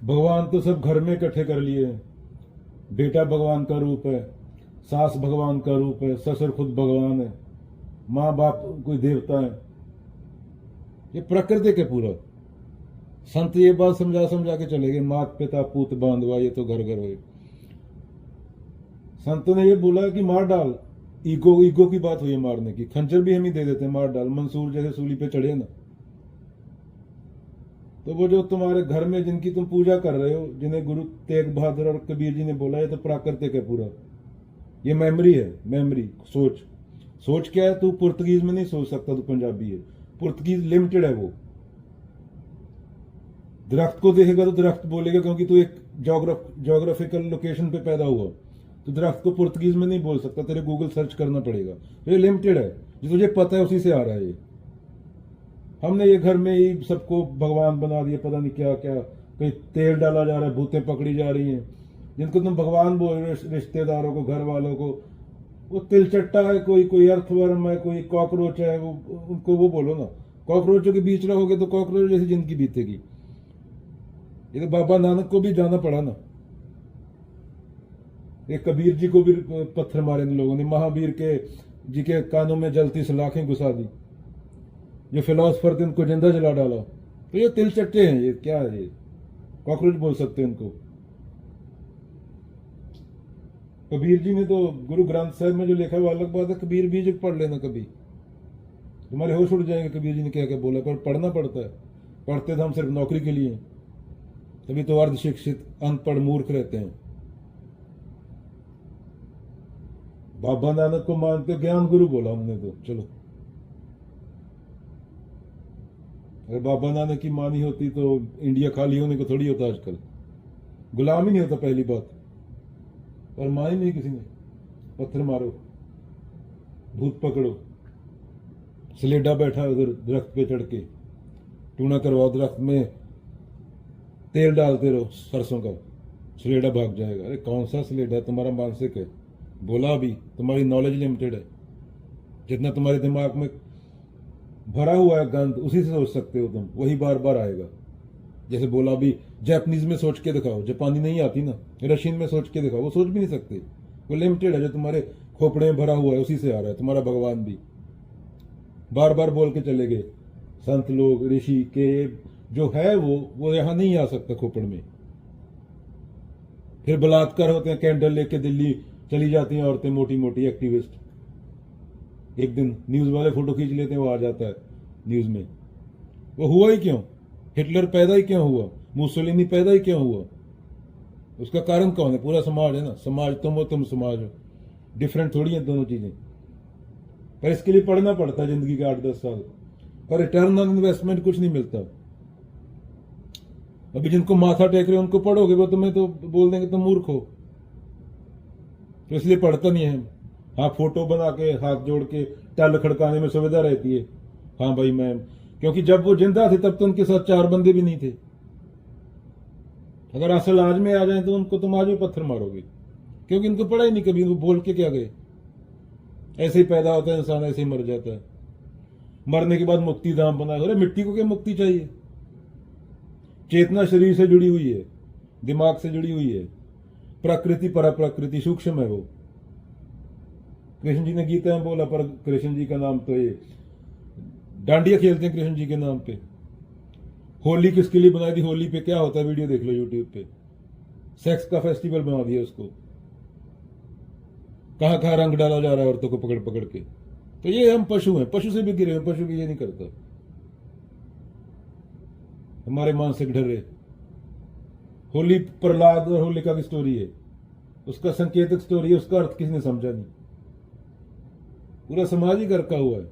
भगवान तो सब घर में इकट्ठे कर लिए हैं। बेटा भगवान का रूप है, सास भगवान का रूप है, ससुर खुद भगवान है, माँ बाप कोई देवता है। ये प्राकृतिक है पूरा। संत ये बात समझा समझा के चले गए, मात पिता पूत बांधवा ये तो घर घर हुए। संत ने ये बोला कि मार डाल, ईगो ईगो की बात हुई है मारने की, खंजर भी हम ही दे देते हैं, मार डाल। मंसूर जैसे सूली पे चढ़े ना, तो वो जो तुम्हारे घर में जिनकी तुम पूजा कर रहे हो, जिन्हें गुरु तेग बहादुर और कबीर जी ने बोला, ये तो प्राकृतिक है पूरा। ये मेमोरी है, मेमोरी। सोच सोच क्या है, तू पुर्तगीज में नहीं सोच सकता, तू पंजाबी है। पुर्तगीज लिमिटेड है वो। दरख्त को देखेगा तो दरख्त बोलेगा, क्योंकि तू एक जोग्राफिकल लोकेशन पे पैदा हुआ। तो दरख्त को पुर्तगीज में नहीं बोल सकता, तेरे गूगल सर्च करना पड़ेगा। तो ये लिमिटेड है, जो तुझे पता है उसी से आ रहा है ये। हमने ये घर में ही सबको भगवान बना दिया, पता नहीं क्या क्या, कहीं तेल डाला जा रहा है, भूतें पकड़ी जा रही हैं। जिनको तुम भगवान बोल रहे हो, रिश्तेदारों को, घर वालों को, वो तिलचट्टा है, कोई कोई अर्थवर्म है, कोई कॉकरोच है, वो उनको वो बोलो ना। कॉकरोचों के बीच रहोगे तो कॉकरोच जैसी जिंदगी बीतेगी। ये तो बाबा नानक को भी जाना पड़ा ना। एक कबीर जी को भी पत्थर मारे इन लोगों ने, महावीर के जी के कानों में जलती सलाखें घुसा दी। जो फिलोसफर थे उनको जिंदा जला डाला। तो ये तिलचट्टे हैं, ये क्या है, ये कॉकरोच बोल सकते हैं इनको। कबीर जी ने तो गुरु ग्रंथ साहिब में जो लिखा है वो अलग बात है, कबीर बीज पढ़ लेना कभी, तुम्हारे होश उड़ जाएंगे कबीर जी ने क्या क्या बोला। पर पढ़ना पड़ता है, पढ़ते तो हम सिर्फ नौकरी के लिए, तभी तो अर्ध शिक्षित अनपढ़ मूर्ख रहते हैं। बाबा नानक को मानते ज्ञान गुरु बोला उन्होंने, तो चलो। अगर बाबा नानक की मानी होती तो इंडिया खाली होने को थोड़ी होता आजकल, गुलाम ही नहीं होता पहली बात। पर मानी नहीं किसी ने। पत्थर मारो, भूत पकड़ो, सलेडा बैठा उधर दरख्त पे चढ़ के, टूना करवाओ दरख्त में, तेल डालते रहो सरसों का, सलेडा भाग जाएगा। अरे कौन सा सलेडा, तुम्हारा मानसिक है। बोला भी, तुम्हारी नॉलेज लिमिटेड है। जितना तुम्हारे दिमाग में भरा हुआ है गंद, उसी से सोच सकते हो तुम, वही बार बार आएगा। जैसे बोला भी, जापानीज में सोच के दिखाओ, जापानी नहीं आती ना, रशियन में सोच के दिखाओ, वो सोच भी नहीं सकते। वो लिमिटेड है, जो तुम्हारे खोपड़े में भरा हुआ है उसी से आ रहा है। तुम्हारा भगवान भी बार बार बोल के चले गए संत लोग, ऋषि के जो है वो यहां नहीं आ सकता खोपड़ में। फिर बलात्कार होते हैं, कैंडल लेके दिल्ली चली जाती हैं औरतें, मोटी मोटी एक्टिविस्ट। एक दिन न्यूज वाले फोटो खींच लेते हैं, वो आ जाता है न्यूज में। वो हुआ ही क्यों? हिटलर पैदा ही क्यों हुआ? मुसोलिनी पैदा ही क्यों हुआ? उसका कारण कौन है? पूरा समाज है ना। समाज तुम हो, तुम समाज हो, डिफरेंट थोड़ी है दोनों चीजें। पर इसके लिए पढ़ना पड़ता है जिंदगी के 8-10 साल, पर रिटर्न ऑन इन्वेस्टमेंट कुछ नहीं मिलता। अभी जिनको माथा टेक रहे हो उनको पढ़ोगे, वो तुम्हें तो बोल देंगे तुम मूर्ख हो। तो इसलिए पढ़ता नहीं है। हाँ, फोटो बना के हाथ जोड़ के टल खड़काने में सुविधा रहती है, हाँ भाई मैं, क्योंकि जब वो जिंदा थे तब तो उनके साथ 4 बंदे भी नहीं थे। अगर असल आज में आ जाए तो उनको तुम आज भी पत्थर मारोगे, क्योंकि इनको पढ़ा ही नहीं कभी। वो बोल के क्या गए? ऐसे ही पैदा होता है इंसान, ऐसे ही मर जाता है। मरने के बाद मुक्ति धाम बना है। अरे मिट्टी को क्या मुक्ति चाहिए? चेतना शरीर से जुड़ी हुई है, दिमाग से जुड़ी हुई है। प्रकृति पर प्रकृति सूक्ष्म है वो। कृष्ण जी ने गीता में बोला, पर कृष्ण जी का नाम तो ये डांडिया खेलते हैं कृष्ण जी के नाम पे। होली किसके लिए बनाई थी? होली पे क्या होता है वीडियो देख लो यूट्यूब पे। सेक्स का फेस्टिवल बना दिया उसको। कहां कहां रंग डाला जा रहा है औरतों को पकड़ पकड़ के। तो ये हम पशु हैं, पशु से भी गिरे हैं, पशु भी ये नहीं करता। हमारे मानसिक ढर्रे। होली प्रहलाद और होलिका की स्टोरी है, उसका संकेतक स्टोरी है, उसका अर्थ किसने समझा नहीं। पूरा समाज ही घर का हुआ है।